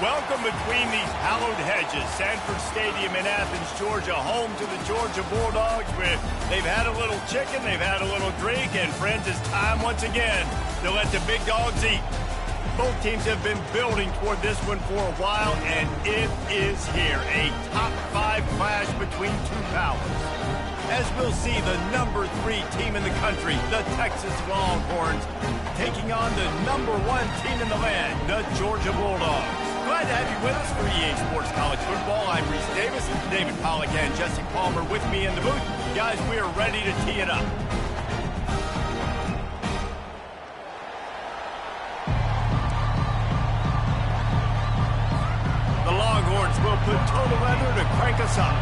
Welcome between these hallowed hedges. Sanford Stadium in Athens, Georgia, home to the Georgia Bulldogs. Where they've had a little chicken, they've had a little drink, and friends, it's time once again to let the big dogs eat. Both teams have been building toward this one for a while, and it is here. A top-5 clash between two powers. As we'll see, the number 3 team in the country, the Texas Longhorns, taking on the number 1 team in the land, the Georgia Bulldogs. Glad to have you with us for EA Sports College Football. I'm Reese Davis, David Pollack and Jesse Palmer with me in the booth. Guys, we are ready to tee it up. The Longhorns will put total leather to crank us up.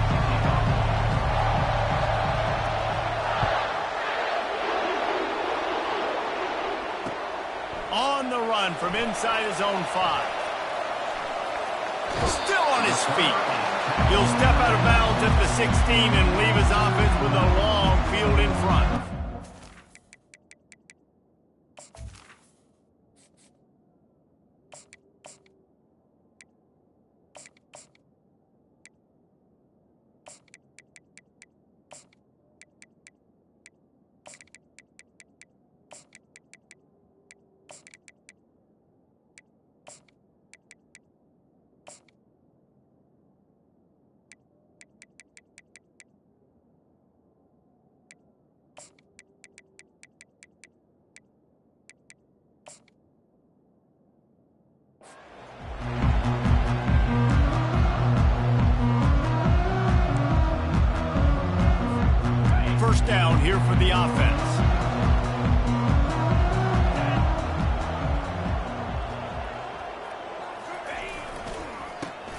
On the run from inside his own 5. Still on his feet. He'll step out of bounds at the 16 and leave his offense with a long field in front. First down here for the offense.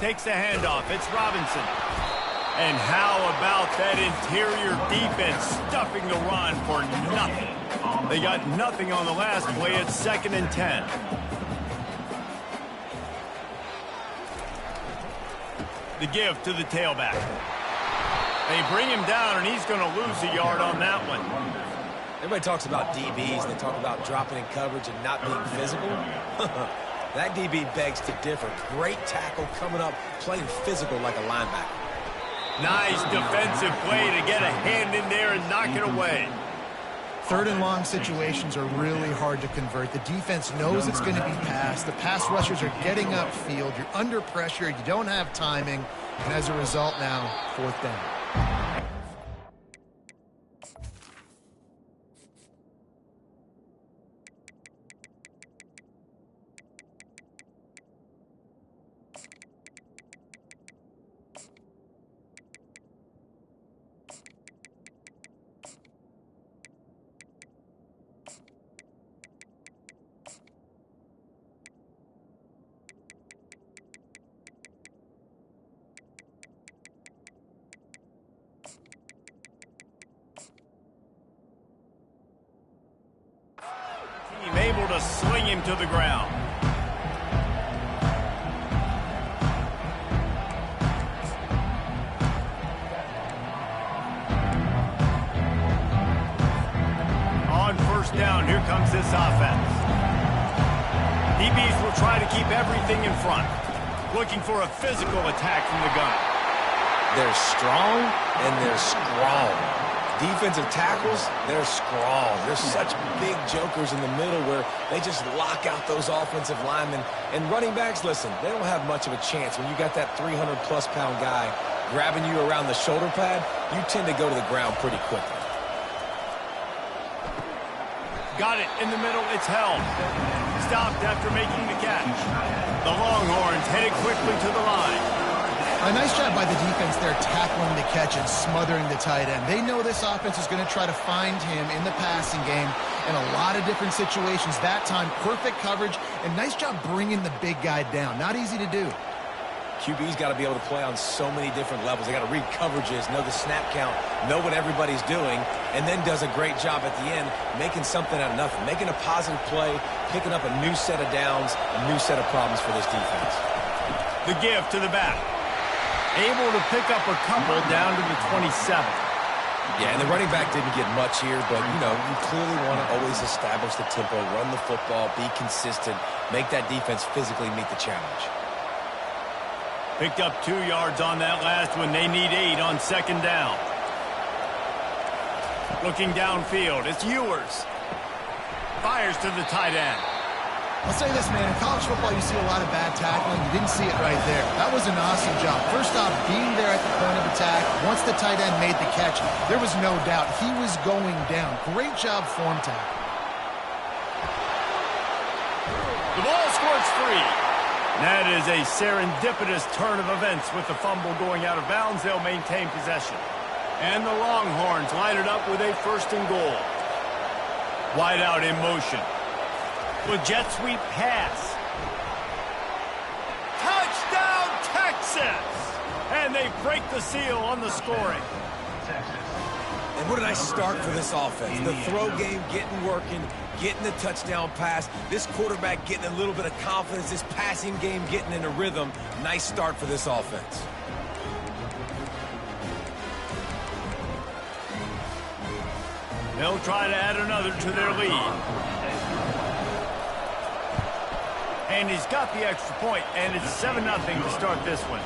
Takes the handoff. It's Robinson. And how about that interior defense stuffing the run for nothing? They got nothing on the last play. It's 2nd and 10. The give to the tailback. They bring him down, and he's going to lose a yard on that one. Everybody talks about DBs, and they talk about dropping in coverage and not being physical. That DB begs to differ. Great tackle coming up, playing physical like a linebacker. Nice defensive play to get a hand in there and knock it away. 3rd and long situations are really hard to convert. The defense knows it's going to be passed. The pass rushers are getting upfield. You're under pressure. You don't have timing. And as a result now, 4th down. Able to sling him to the ground. On 1st down, here comes this offense. DBs will try to keep everything in front, looking for a physical attack from the gun. They're strong and they're strong. Defensive tackles, they're strong. They're such big jokers in the middle where they just lock out those offensive linemen. And running backs, listen, they don't have much of a chance. When you got that 300-plus pound guy grabbing you around the shoulder pad, you tend to go to the ground pretty quickly. Got it in the middle. It's held. Stopped after making the catch. The Longhorns headed quickly to the line. A nice job by the defense there tackling the catch and smothering the tight end. They know this offense is going to try to find him in the passing game in a lot of different situations. That time, perfect coverage, and nice job bringing the big guy down. Not easy to do. QB's got to be able to play on so many different levels. They got to read coverages, know the snap count, know what everybody's doing, and then does a great job at the end making something out of nothing, making a positive play, picking up a new set of downs, a new set of problems for this defense. The give to the back. Able to pick up a couple down to the 27. Yeah, and the running back didn't get much here, but, you know, you clearly want to always establish the tempo, run the football, be consistent, make that defense physically meet the challenge. Picked up 2 yards on that last one. They need 8 on second down. Looking downfield, it's Ewers. Fires to the tight end. I'll say this, man. In college football, you see a lot of bad tackling. You didn't see it right there. That was an awesome job. First off, being there at the point of attack. Once the tight end made the catch, there was no doubt he was going down. Great job form tackle. The ball squirts free. That is a serendipitous turn of events with the fumble going out of bounds. They'll maintain possession. And the Longhorns line it up with a 1st and goal. Wide out in motion. With jet sweep pass. Touchdown, Texas! And they break the seal on the scoring. And what a nice start for this offense. The throw game getting working, getting the touchdown pass. This quarterback getting a little bit of confidence. This passing game getting in a rhythm. Nice start for this offense. They'll try to add another to their lead. And he's got the extra point, and it's 7-0 to start this one.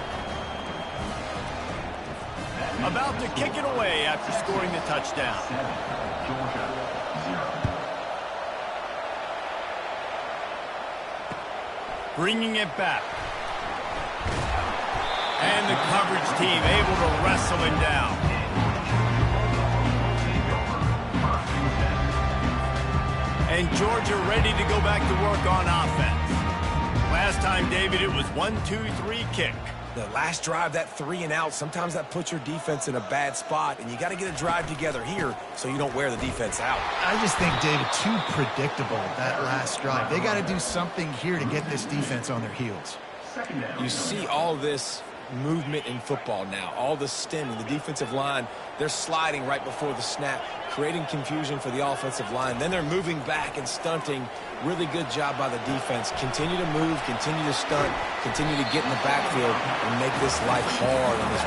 About to kick it away after scoring the touchdown. Bringing it back. And the coverage team able to wrestle him down. And Georgia ready to go back to work on offense. Last time, David, it was 1-2-3 kick. The last drive, that 3 and out, sometimes that puts your defense in a bad spot, and you got to get a drive together here so you don't wear the defense out. I just think, David, too predictable, that last drive. They got to do something here to get this defense on their heels. You see all this movement in football now, all the stemming, the defensive line, they're sliding right before the snap, creating confusion for the offensive line. Then they're moving back and stunting. Really good job by the defense. Continue to move, continue to stunt, continue to get in the backfield and make this life hard on this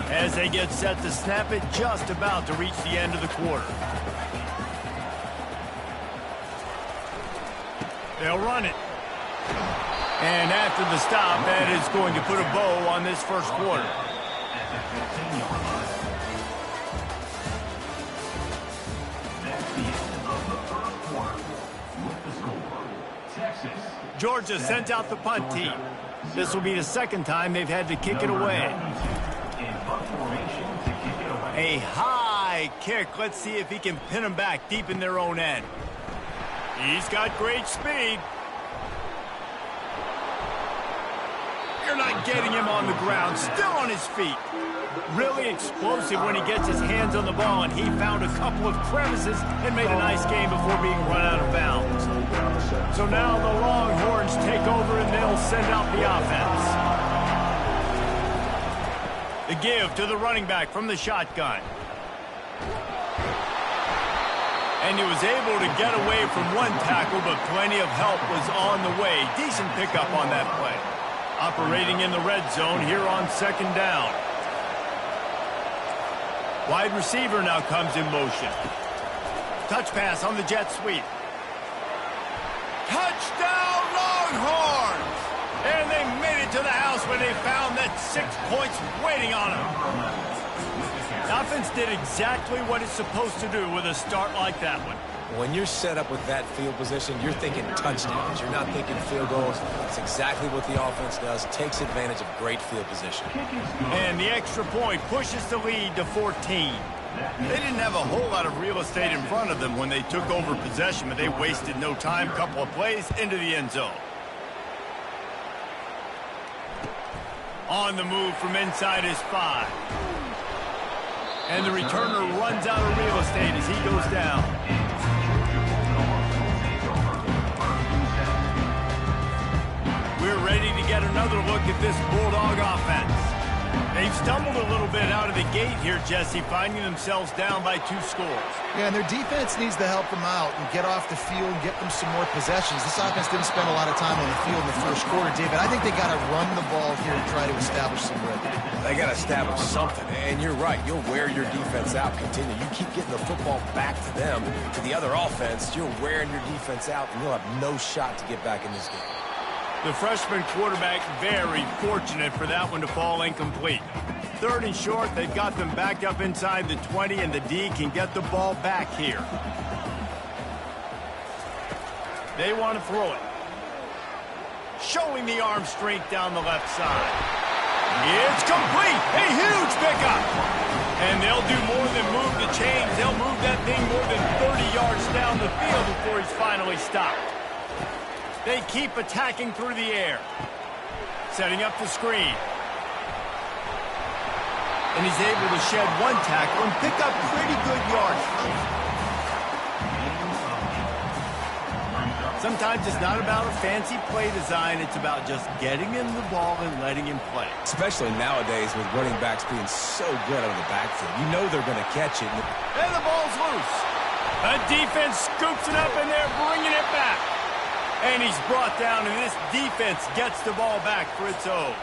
run. As they get set to snap it, just about to reach the end of the quarter. They'll run it. And after the stop, that is going to put a bow on this first quarter. Georgia sent out the punt team. This will be the 2nd time they've had to kick it away. A high kick. Let's see if he can pin them back deep in their own end. He's got great speed. You're not getting him on the ground. Still on his feet. Really explosive when he gets his hands on the ball, and he found a couple of crevices and made a nice game before being run out of bounds. So now the Longhorns take over, and they'll send out the offense. The give to the running back from the shotgun. And he was able to get away from one tackle, but plenty of help was on the way. Decent pickup on that play. Operating in the red zone here on 2nd down. Wide receiver now comes in motion. Touch pass on the jet sweep. Touchdown Longhorns! And they made it to the house when they found that 6 points waiting on them. The offense did exactly what it's supposed to do with a start like that one. When you're set up with that field position, you're thinking touchdowns. You're not thinking field goals. It's exactly what the offense does. Takes advantage of great field position. And the extra point pushes the lead to 14. They didn't have a whole lot of real estate in front of them when they took over possession, but they wasted no time. Couple of plays into the end zone. On the move from inside his 5. And the returner runs out of real estate as he goes down. We're ready to get another look at this Bulldog offense. They've stumbled a little bit out of the gate here, Jesse, finding themselves down by 2 scores. Yeah, and their defense needs to help them out and get off the field and get them some more possessions. This offense didn't spend a lot of time on the field in the first quarter, David. I think they got to run the ball here and try to establish some rhythm. They got to establish something, and you're right. You'll wear your defense out. Continue. You keep getting the football back to them, to the other offense. You're wearing your defense out, and you'll have no shot to get back in this game. The freshman quarterback very fortunate for that one to fall incomplete. 3rd and short, they've got them back up inside the 20, and the D can get the ball back here. They want to throw it. Showing the arm strength down the left side. It's complete! A huge pickup! And they'll do more than move the chains. They'll move that thing more than 30 yards down the field before he's finally stopped. They keep attacking through the air. Setting up the screen. And he's able to shed 1 tackle and pick up pretty good yards. Sometimes it's not about a fancy play design. It's about just getting him the ball and letting him play. Especially nowadays with running backs being so good out of the backfield. You know they're going to catch it. And the ball's loose. A defense scoops it up, and they're bringing it back. And he's brought down, and this defense gets the ball back for its own.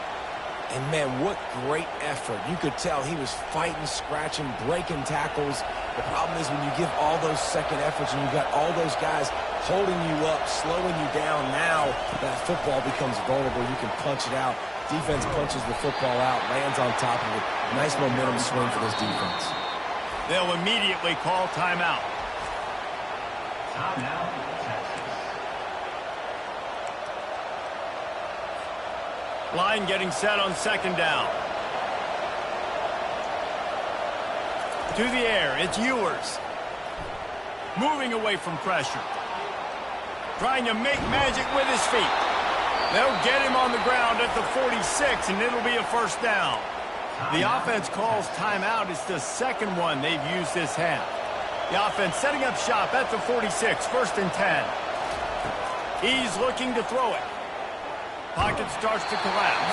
And, man, what great effort. You could tell he was fighting, scratching, breaking tackles. The problem is when you give all those second efforts and you've got all those guys holding you up, slowing you down, now that football becomes vulnerable. You can punch it out. Defense punches the football out, lands on top of it. Nice momentum swing for this defense. They'll immediately call timeout. Timeout. Line getting set on 2nd down. To the air, it's Ewers. Moving away from pressure. Trying to make magic with his feet. They'll get him on the ground at the 46, and it'll be a 1st down. The offense calls timeout. It's the 2nd one they've used this half. The offense setting up shop at the 46, 1st and 10. He's looking to throw it. Pocket starts to collapse.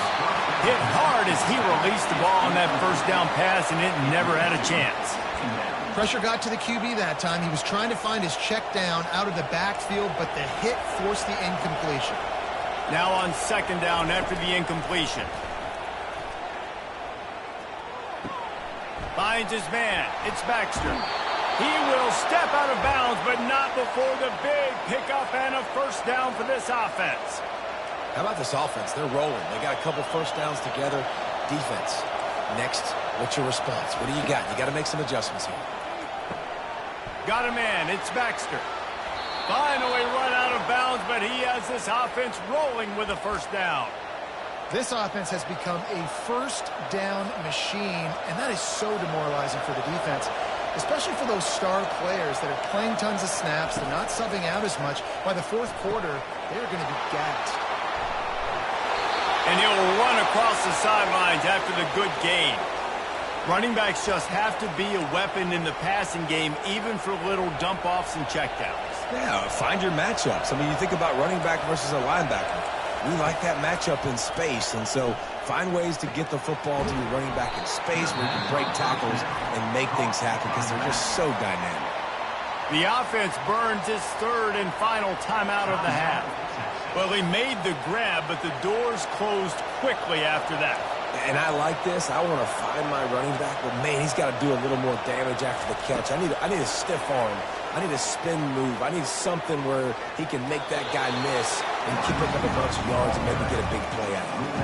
Hit hard as he released the ball on that 1st down pass, and it never had a chance. Pressure got to the QB that time. He was trying to find his check down out of the backfield, but the hit forced the incompletion. Now on 2nd down after the incompletion. Finds his man. It's Baxter. He will step out of bounds, but not before the big pickup and a 1st down for this offense. How about this offense? They're rolling. They got a couple 1st downs together. Defense. Next, what's your response? What do you got? You got to make some adjustments here. Got a man. It's Baxter. Finally run out of bounds, but he has this offense rolling with a 1st down. This offense has become a 1st down machine, and that is so demoralizing for the defense, especially for those star players that are playing tons of snaps. They're not subbing out as much. By the 4th quarter, they are going to be gassed. And he'll run across the sidelines after the good gain. Running backs just have to be a weapon in the passing game, even for little dump-offs and checkdowns. Yeah, find your matchups. I mean, you think about running back versus a linebacker. We like that matchup in space, and so find ways to get the football to your running back in space where you can break tackles and make things happen because they're just so dynamic. The offense burns its 3rd and final timeout of the half. Well, he made the grab, but the doors closed quickly after that. And I like this. I want to find my running back, but, man, he's got to do a little more damage after the catch. I need a stiff arm. I need a spin move. I need something where he can make that guy miss and keep up a bunch of yards and maybe get a big play out of it.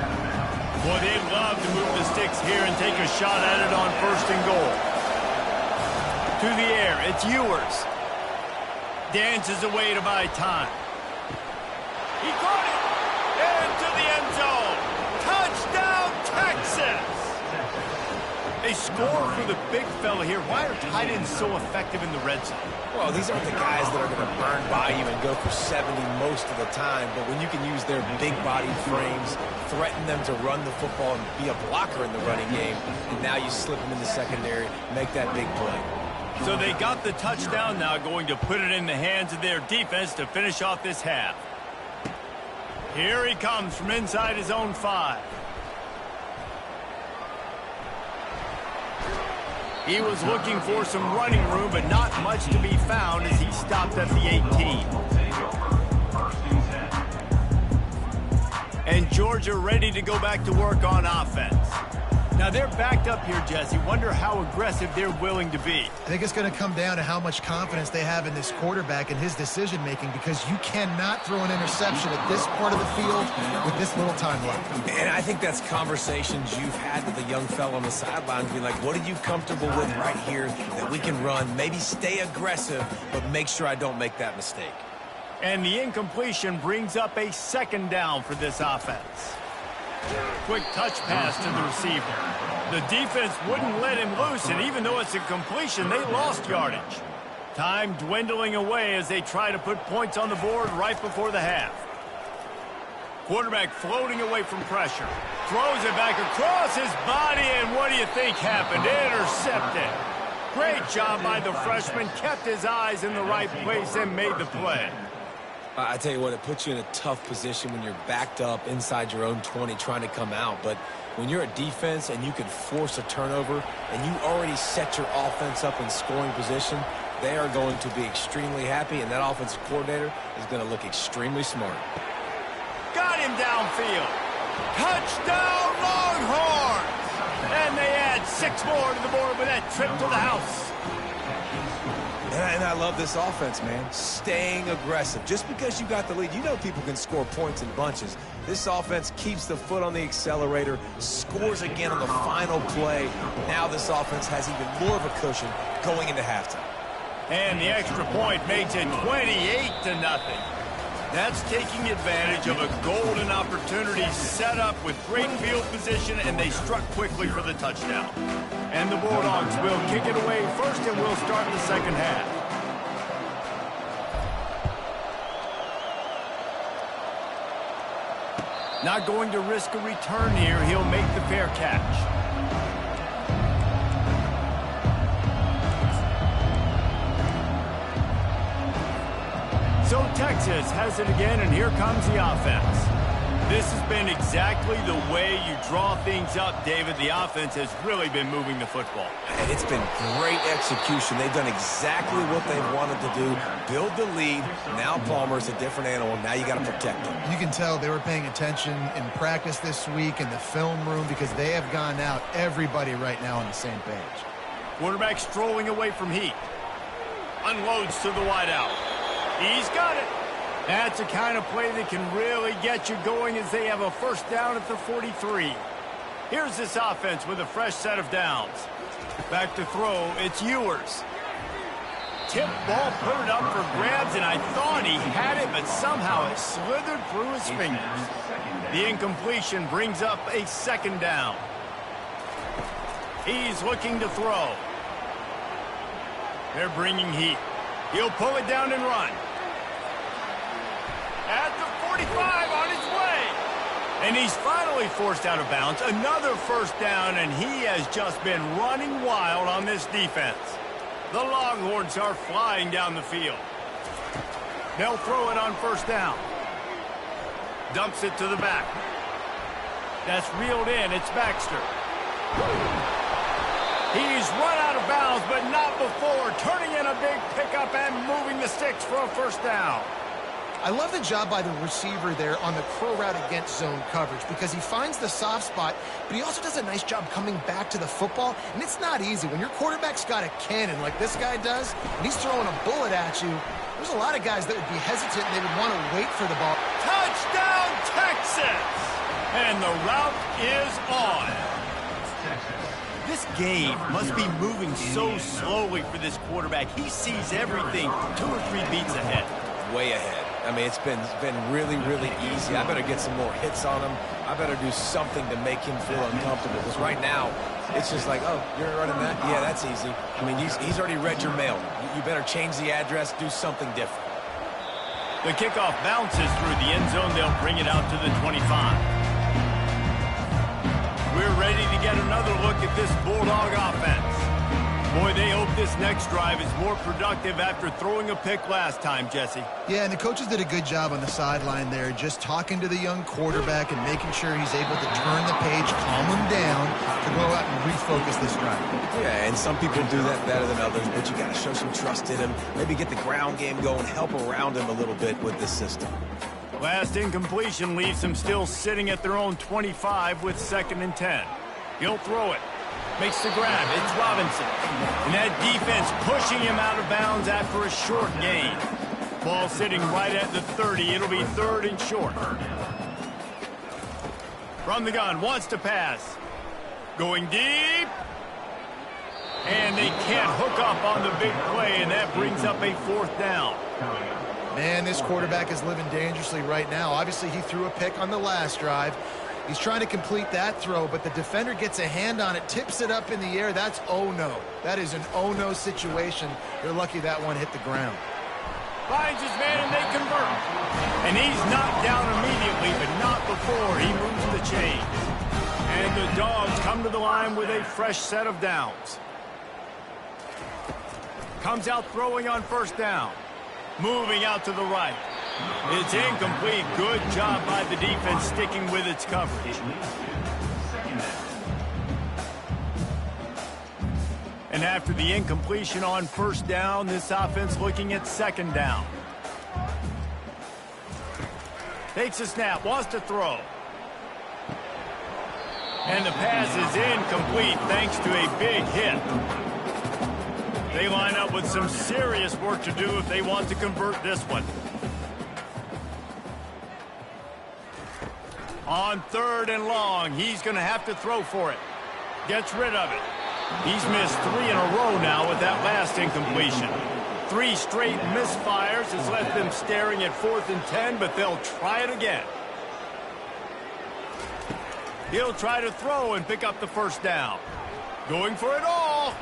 Boy, they'd love to move the sticks here and take a shot at it on 1st and goal. To the air, it's Ewers. Dances away to buy time. He caught it! Into the end zone! Touchdown, Texas! They score for the big fella here. Why are tight ends so effective in the red zone? Well, these aren't the guys that are going to burn by you and go for 70 most of the time, but when you can use their big-bodied frames, threaten them to run the football and be a blocker in the running game, and now you slip them in the secondary, make that big play. So they got the touchdown now, going to put it in the hands of their defense to finish off this half. Here he comes from inside his own 5. He was looking for some running room, but not much to be found as he stopped at the 18. And Georgia ready to go back to work on offense. Now they're backed up here, Jesse. Wonder how aggressive they're willing to be. I think it's going to come down to how much confidence they have in this quarterback and his decision-making, because you cannot throw an interception at this part of the field with this little time left. And I think that's conversations you've had with a young fellow on the sidelines, being like, what are you comfortable with right here that we can run? Maybe stay aggressive, but make sure I don't make that mistake. And the incompletion brings up a second down for this offense. Quick touch pass to the receiver. The defense wouldn't let him loose, and even though it's a completion, they lost yardage. Time dwindling away as they try to put points on the board right before the half. Quarterback floating away from pressure. Throws it back across his body, and what do you think happened? Intercepted. Great job by the freshman. Kept his eyes in the right place and made the play. I tell you what, it puts you in a tough position when you're backed up inside your own 20 trying to come out. But when you're a defense and you can force a turnover and you already set your offense up in scoring position, they are going to be extremely happy, and that offensive coordinator is going to look extremely smart. Got him downfield. Touchdown, Longhorns! And they add 6 more to the board with that trip to the house. And I love this offense, man. Staying aggressive. Just because you got the lead, you know people can score points in bunches. This offense keeps the foot on the accelerator, scores again on the final play. Now this offense has even more of a cushion going into halftime. And the extra point makes it 28-0. That's taking advantage of a golden opportunity set up with great field position, and they struck quickly for the touchdown. And the Bulldogs will kick it away first, and we'll start the second half. Not going to risk a return here. He'll make the fair catch. So Texas has it again, and here comes the offense. This has been exactly the way you draw things up, David. The offense has really been moving the football. And it's been great execution. They've done exactly what they've wanted to do. Build the lead. Now Palmer's a different animal. Now you got to protect him. You can tell they were paying attention in practice this week in the film room, because they have gone out, everybody right now on the same page. Quarterback strolling away from heat. Unloads to the wideout. He's got it. That's a kind of play that can really get you going as they have a first down at the 43. Here's this offense with a fresh set of downs. Back to throw, it's Ewers. Tip ball, put it up for grabs, and I thought he had it, but somehow it slithered through his fingers. The incompletion brings up a second down. He's looking to throw. They're bringing heat. He'll pull it down and run. At the 45 on his way. And he's finally forced out of bounds. Another first down, and he has just been running wild on this defense. The Longhorns are flying down the field. They'll throw it on first down. Dumps it to the back. That's reeled in. It's Baxter. He's run out of bounds, but not before. Turning in a big pickup and moving the sticks for a first down. I love the job by the receiver there on the curl route against zone coverage, because he finds the soft spot, but he also does a nice job coming back to the football, and it's not easy. When your quarterback's got a cannon like this guy does, and he's throwing a bullet at you, there's a lot of guys that would be hesitant, and they would want to wait for the ball. Touchdown, Texas! And the route is on. This game must be moving so slowly for this quarterback. He sees everything 2 or 3 beats ahead. Way ahead. I mean, it's been really, really easy. I better get some more hits on him. I better do something to make him feel uncomfortable. Because right now, it's just like, oh, you're running that? Yeah, that's easy. I mean, he's already read your mail. You better change the address, do something different. The kickoff bounces through the end zone. They'll bring it out to the 25. We're ready to get another look at this Bulldog offense. Boy, they hope this next drive is more productive after throwing a pick last time, Jesse. Yeah, and the coaches did a good job on the sideline there, just talking to the young quarterback and making sure he's able to turn the page, calm him down, to go out and refocus this drive. Yeah, and some people do that better than others, but you got to show some trust in him, maybe get the ground game going, help around him a little bit with this system. Last incompletion leaves them still sitting at their own 25 with 2nd and 10. He'll throw it. Makes the grab. It's Robinson. And that defense pushing him out of bounds after a short gain. Ball sitting right at the 30. It'll be 3rd and short. From the gun. Wants to pass. Going deep. And they can't hook up on the big play, and that brings up a 4th down. Man, this quarterback is living dangerously right now. Obviously, he threw a pick on the last drive. He's trying to complete that throw, but the defender gets a hand on it, tips it up in the air. That's oh-no. That is an oh-no situation. They're lucky that one hit the ground. Finds his man, and they convert. And he's knocked down immediately, but not before he moves the chains. And the Dogs come to the line with a fresh set of downs. Comes out throwing on 1st down. Moving out to the right. It's incomplete. Good job by the defense sticking with its coverage. And after the incompletion on 1st down, this offense looking at 2nd down. Takes a snap, wants to throw. And the pass is incomplete thanks to a big hit. They line up with some serious work to do if they want to convert this one. On 3rd and long, he's going to have to throw for it. Gets rid of it. He's missed 3 in a row now with that last incompletion. 3 straight misfires has left them staring at 4th and 10, but they'll try it again. He'll try to throw and pick up the 1st down. Going for it all.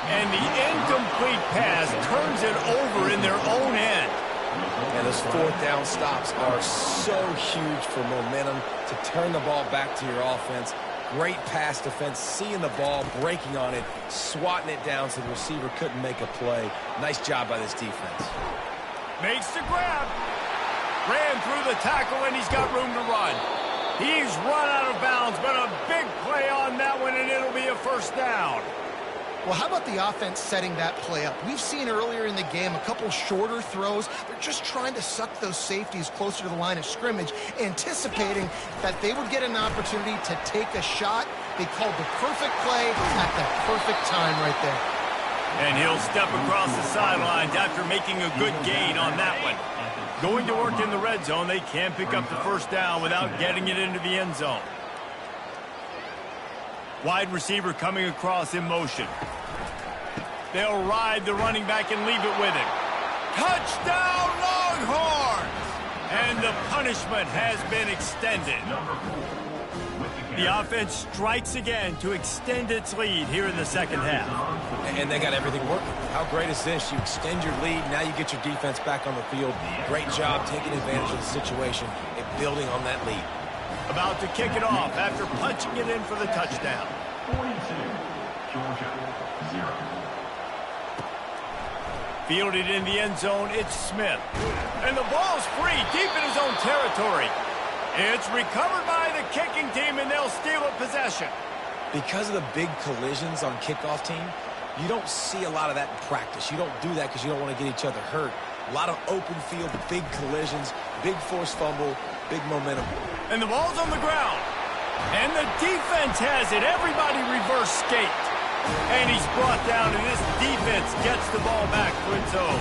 And the incomplete pass turns it over in their own end. And those 4th down stops are so huge for momentum to turn the ball back to your offense. Great pass defense, seeing the ball, breaking on it, swatting it down so the receiver couldn't make a play. Nice job by this defense. Makes the grab. Ran through the tackle, and he's got room to run. He's run out of bounds, but a big play on that one, and it'll be a 1st down. Well, how about the offense setting that play up? We've seen earlier in the game a couple shorter throws. They're just trying to suck those safeties closer to the line of scrimmage, anticipating that they would get an opportunity to take a shot. They called the perfect play at the perfect time right there. And he'll step across the sidelines after making a good gain on that one. Going to work in the red zone, they can't pick up the 1st down without getting it into the end zone. Wide receiver coming across in motion. They'll ride the running back and leave it with him. Touchdown, Longhorns! And the punishment has been extended. The offense strikes again to extend its lead here in the 2nd half. And they got everything working. How great is this? You extend your lead, now you get your defense back on the field. Great job taking advantage of the situation and building on that lead. About to kick it off after punching it in for the touchdown. 42, Georgia, 0. Fielded in the end zone, it's Smith. And the ball's free, deep in his own territory. It's recovered by the kicking team, and they'll steal a possession. Because of the big collisions on kickoff team, you don't see a lot of that in practice. You don't do that because you don't want to get each other hurt. A lot of open field, big collisions, big forced fumble, big momentum. And the ball's on the ground. And the defense has it. Everybody reverse skate. And he's brought down, and this defense gets the ball back for its own.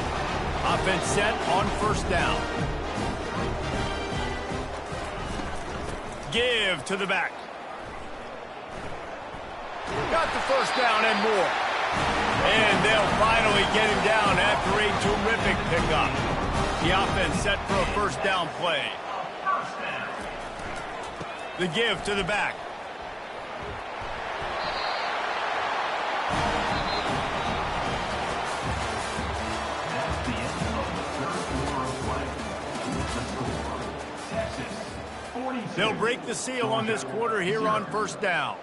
Offense set on 1st down. Give to the back. Got the 1st down and more. And they'll finally get him down after a terrific pickup. The offense set for a 1st down play. The give to the back. That's the end of the 3rd quarter of play. The score, Texas, 42. They'll break the seal on this quarter here on 1st down.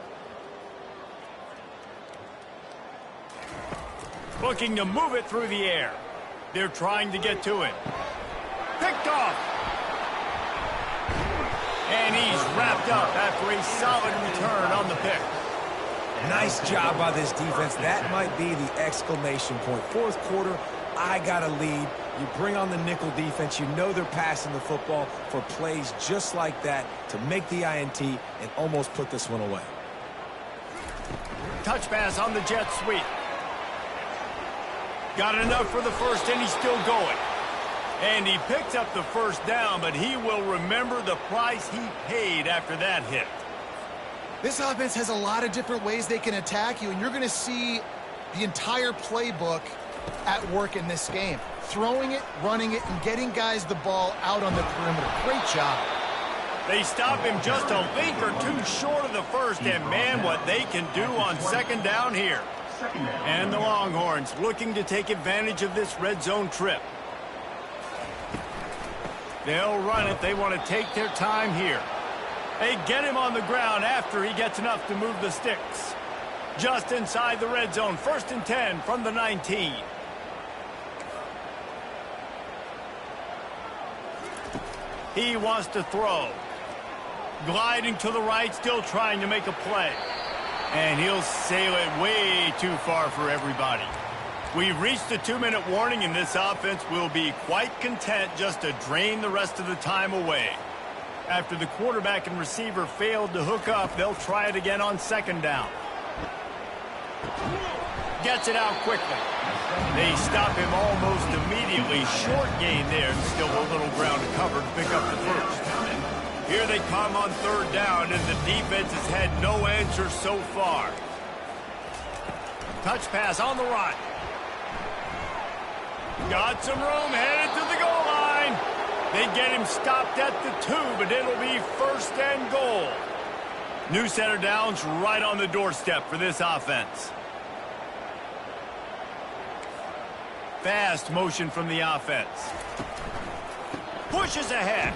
Looking to move it through the air. They're trying to get to it. Picked off. And he's wrapped up after a solid return on the pick. Nice job by this defense. That might be the exclamation point. Fourth quarter, I got a lead. You bring on the nickel defense. You know they're passing the football for plays just like that to make the INT and almost put this one away. Touch pass on the jet sweep. Got enough for the first, and he's still going. And he picks up the first down, but he will remember the price he paid after that hit. This offense has a lot of different ways they can attack you, and you're going to see the entire playbook at work in this game. Throwing it, running it, and getting guys the ball out on the perimeter. Great job. They stop him just a link or two short of the first, and man, what they can do on second down here. And the Longhorns looking to take advantage of this red zone trip. They'll run it. They want to take their time here. They get him on the ground after he gets enough to move the sticks. Just inside the red zone. 1st and 10 from the 19. He wants to throw. Gliding to the right, still trying to make a play. And he'll sail it way too far for everybody. We've reached the 2-minute warning, and this offense will be quite content just to drain the rest of the time away. After the quarterback and receiver failed to hook up, they'll try it again on second down. Gets it out quickly. They stop him almost immediately. Short gain there, and still a little ground to cover to pick up the first. Here they come on third down, and the defense has had no answer so far. Touch pass on the run. Got some room, headed to the goal line. They get him stopped at the 2, but it'll be 1st and goal. New center downs right on the doorstep for this offense. Fast motion from the offense. Pushes ahead.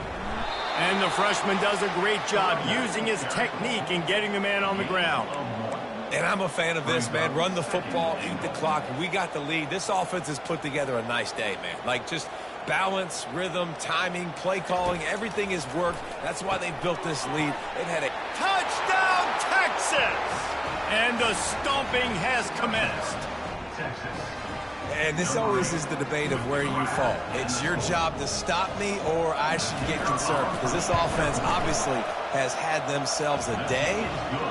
And the freshman does a great job using his technique and getting the man on the ground. And I'm a fan of this, man. Run the football, eat the clock. We got the lead. This offense has put together a nice day, man. Like, just balance, rhythm, timing, play calling, everything has worked. That's why they built this lead. They've had a touchdown, Texas! And the stomping has commenced. And this always is the debate of where you fall. It's your job to stop me, or I should get concerned, because this offense obviously has had themselves a day,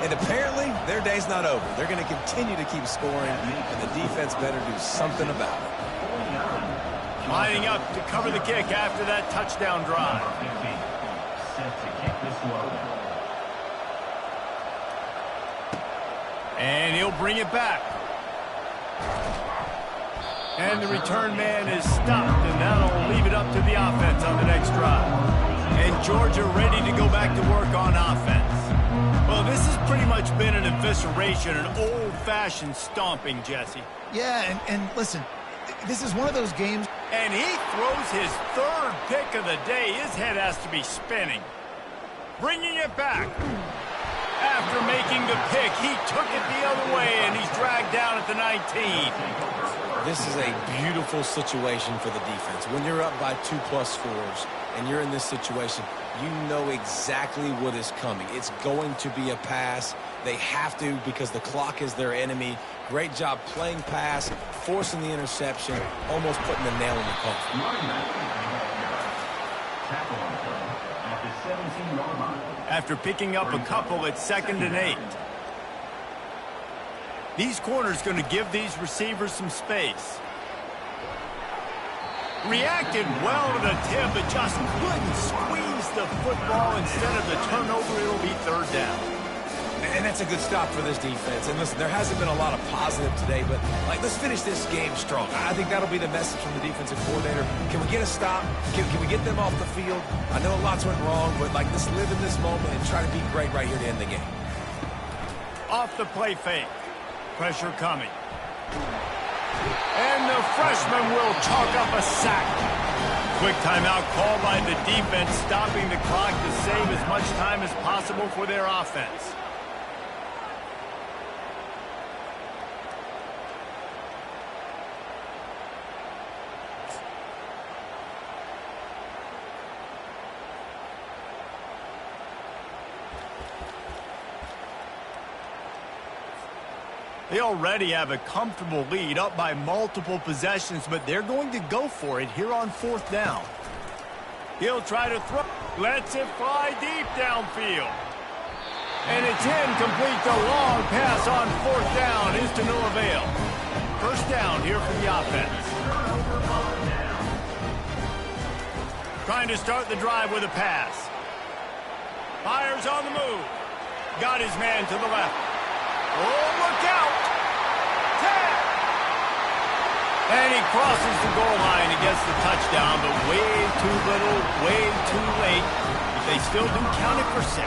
and apparently their day's not over. They're going to continue to keep scoring, and the defense better do something about it. Lining up to cover the kick after that touchdown drive. And he'll bring it back. And the return man is stopped, and that'll leave it up to the offense on the next drive. And Georgia ready to go back to work on offense. Well, this has pretty much been an evisceration, an old-fashioned stomping, Jesse. Yeah, and listen, this is one of those games. And he throws his 3rd pick of the day. His head has to be spinning. Bringing it back. After making the pick, he took it the other way, and he's dragged down at the 19. This is a beautiful situation for the defense. When you're up by 2+ scores and you're in this situation, you know exactly what is coming. It's going to be a pass. They have to, because the clock is their enemy. Great job playing pass, forcing the interception, almost putting the nail in the coffin. After picking up a couple at 2nd and 8. These corners going to give these receivers some space. Reacted well to the tip, but just couldn't squeeze the football. Instead of the turnover, it'll be 3rd down. And that's a good stop for this defense. And listen, there hasn't been a lot of positive today, but let's finish this game strong. I think that'll be the message from the defensive coordinator. Can we get a stop? Can we get them off the field? I know lots went wrong, but let's live in this moment and try to be great right here to end the game. Off the play fake. Pressure coming. And the freshman will chalk up a sack. Quick timeout called by the defense, stopping the clock to save as much time as possible for their offense. They already have a comfortable lead, up by multiple possessions, but they're going to go for it here on 4th down. He'll try to throw. Lets it fly deep downfield. And it's incomplete. The long pass on 4th down is to no avail. 1st down here for the offense. Trying to start the drive with a pass. Fires on the move. Got his man to the left. Oh, look out! Tag! And he crosses the goal line and gets the touchdown, but way too little, way too late. But they still do count it for 6.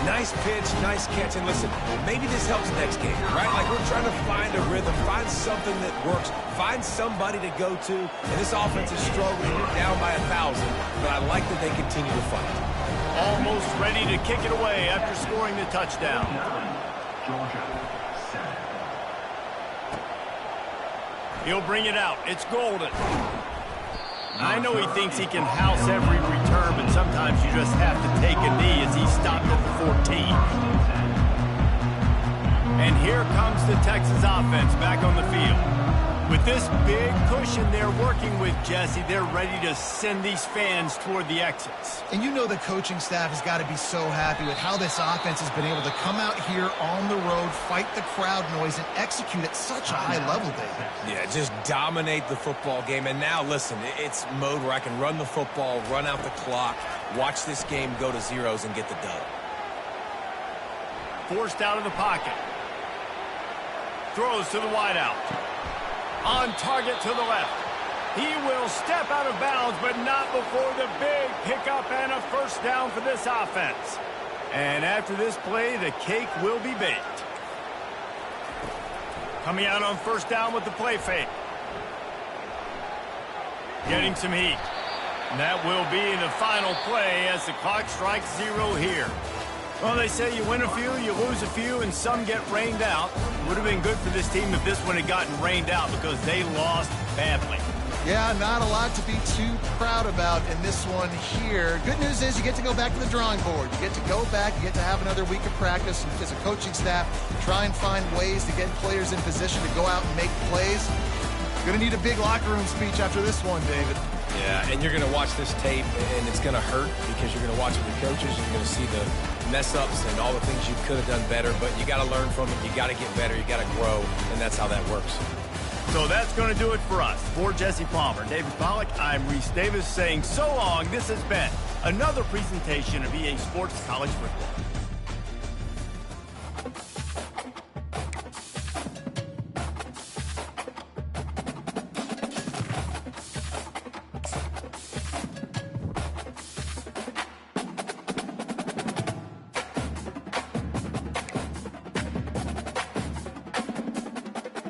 Nice pitch, nice catch, and listen, maybe this helps next game, right? Like we're trying to find a rhythm, find something that works, find somebody to go to, and this offense is struggling. You're down by 1,000, but I like that they continue to fight. Almost ready to kick it away after scoring the touchdown. Georgia, 7. He'll bring it out. It's Golden. I know he thinks he can house every return, but sometimes you just have to take a knee as he stopped at the 14. And here comes the Texas offense back on the field. With this big cushion they're working with, Jesse, they're ready to send these fans toward the exits. And you know the coaching staff has got to be so happy with how this offense has been able to come out here on the road, fight the crowd noise, and execute at such a high level, David. Yeah, just dominate the football game. And now, listen, it's mode where I can run the football, run out the clock, watch this game go to zeros and get the dub. Forced out of the pocket. Throws to the wideout. On target to the left. He will step out of bounds, but not before the big pickup and a 1st down for this offense. And after this play, the cake will be baked. Coming out on 1st down with the play fake. Getting some heat. And that will be the final play as the clock strikes 0 here. Well, they say you win a few, you lose a few, and some get rained out. Would have been good for this team if this one had gotten rained out because they lost badly. Yeah, not a lot to be too proud about in this one here. Good news is you get to go back to the drawing board. You get to go back, you get to have another week of practice as a coaching staff, try and find ways to get players in position to go out and make plays. Going to need a big locker room speech after this one, David. Yeah, and you're going to watch this tape, and it's going to hurt because you're going to watch it with your coaches. You're going to see the mess-ups and all the things you could have done better, but you got to learn from it. You got to get better. You got to grow, and that's how that works. So that's going to do it for us. For Jesse Palmer, David Pollack, I'm Reese Davis saying so long. This has been another presentation of EA Sports College Football.